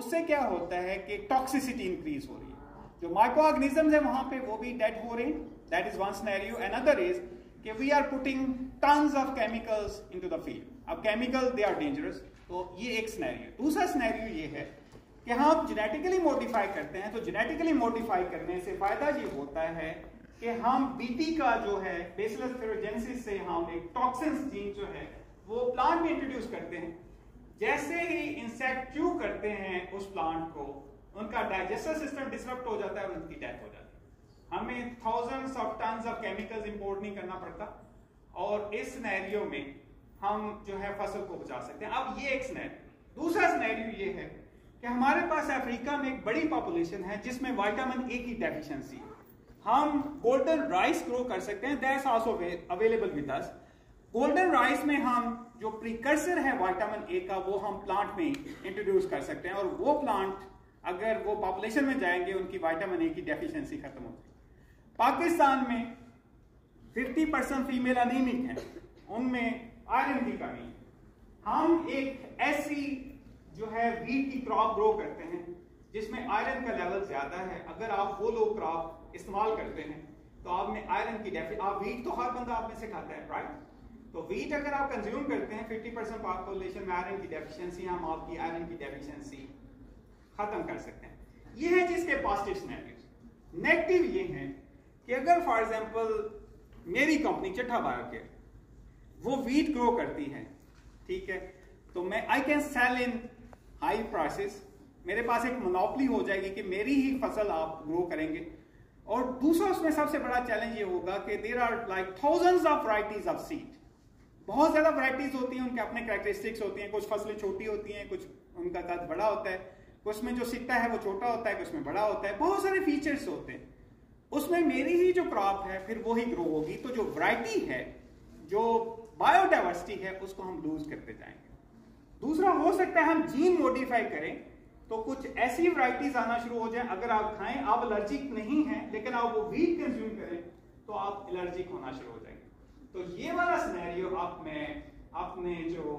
उससे क्या होता है कि टॉक्सिसिटी इंक्रीज हो रही है, जो माइक्रो ऑर्गेनिजम्स है वहां पे वो भी डेड हो रहे हैं। That is one scenario. Another is कि we are putting tons of chemicals into the field. अब केमिकल दे आर डेंजरस, तो ये एक सिनेरियो। दूसरा सिनेरियो ये है कि हम जेनेटिकली मॉडिफाई करते हैं, तो जेनेटिकली मॉडिफाई करने से फायदा ये होता है कि हम बीटी का जो है बेसिलस थेरोजेनेसिस से हम एक टॉक्सिन्स जीन जो है वो प्लांट में इंट्रोड्यूस करते हैं। जैसे ही इंसेक्ट च्यू करते हैं उस प्लांट को, उनका डाइजेस्टिव सिस्टम डिसरप्ट हो जाता है और उनकी डेथ हो जाती है। हमें thousands of turns of chemicals import नहीं करना पड़ता, और इस सिनेरियो में हम जो है फसल को बचा सकते हैं। अब ये एक सिनेरियो। दूसरा सिनेरियो ये है कि हमारे पास अफ्रीका में एक बड़ी पॉपुलेशन है जिसमें विटामिन ए की डेफिशिएंसी है। हम गोल्डन राइस ग्रो कर सकते हैं, that's also available with us. Golden rice में हम जो प्रीकर्सर है विटामिन ए का वो हम प्लांट में इंट्रोड्यूस कर सकते हैं, और वो प्लांट अगर वो पॉपुलेशन में जाएंगे उनकी विटामिन ए की डेफिशिएंसी खत्म हो जाएगी। पाकिस्तान में 50% फीमेल अनीमिक है, उनमें आयरन की कमी है। हम एक ऐसी जो है वीट की क्रॉप ग्रो करते हैं जिसमें आयरन का लेवल ज्यादा है। अगर आप वो लो क्रॉप इस्तेमाल करते हैं तो आप में आयरन की आप वीट तो हर बंदा आप में से खाता है, राइट? तो वीट अगर आप कंज्यूम करते हैं 50% पॉपुलेशन में आयरन की डेफिशिएंसी, हम आपकी आयरन की डेफिशिएंसी खत्म कर सकते हैं। ये है जिसके पॉजिटिव सिनेरियोस। नेगेटिव ये है कि अगर फॉर एग्जांपल मेरी कंपनी चट्टा बायोकेयर वो वीट ग्रो करती है, ठीक है, तो मैं I can sell in high prices, मेरे पास एक मोनोपोली हो जाएगी कि मेरी ही फसल आप ग्रो करेंगे। और दूसरा उसमें सबसे बड़ा चैलेंज ये होगा कि there are like thousands of varieties of seed. बहुत ज्यादा वैरायटीज होती हैं, उनके अपने कैरेक्टरिस्टिक्स होती हैं। कुछ फसलें छोटी होती हैं, कुछ उनका कद बड़ा होता है, कुछ में जो सिट्टा है वो छोटा होता है, कुछ में बड़ा होता है, बहुत सारे फीचर्स होते हैं। उसमें मेरी ही जो क्रॉप है फिर वो ही ग्रो होगी, तो जो वैरायटी है, जो बायोडाइवर्सिटी है, उसको हम लूज करते जाएंगे। दूसरा हो सकता है हम जीन मॉडिफाई करें तो कुछ ऐसी वैरायटीज आना शुरू हो जाए, अगर आप खाएं, आप एलर्जिक नहीं हैं लेकिन आप वो वीट कंज्यूम करें तो आप एलर्जिक होना शुरू हो जाएंगे। तो ये वाला सिनेरियो आप में अपने जो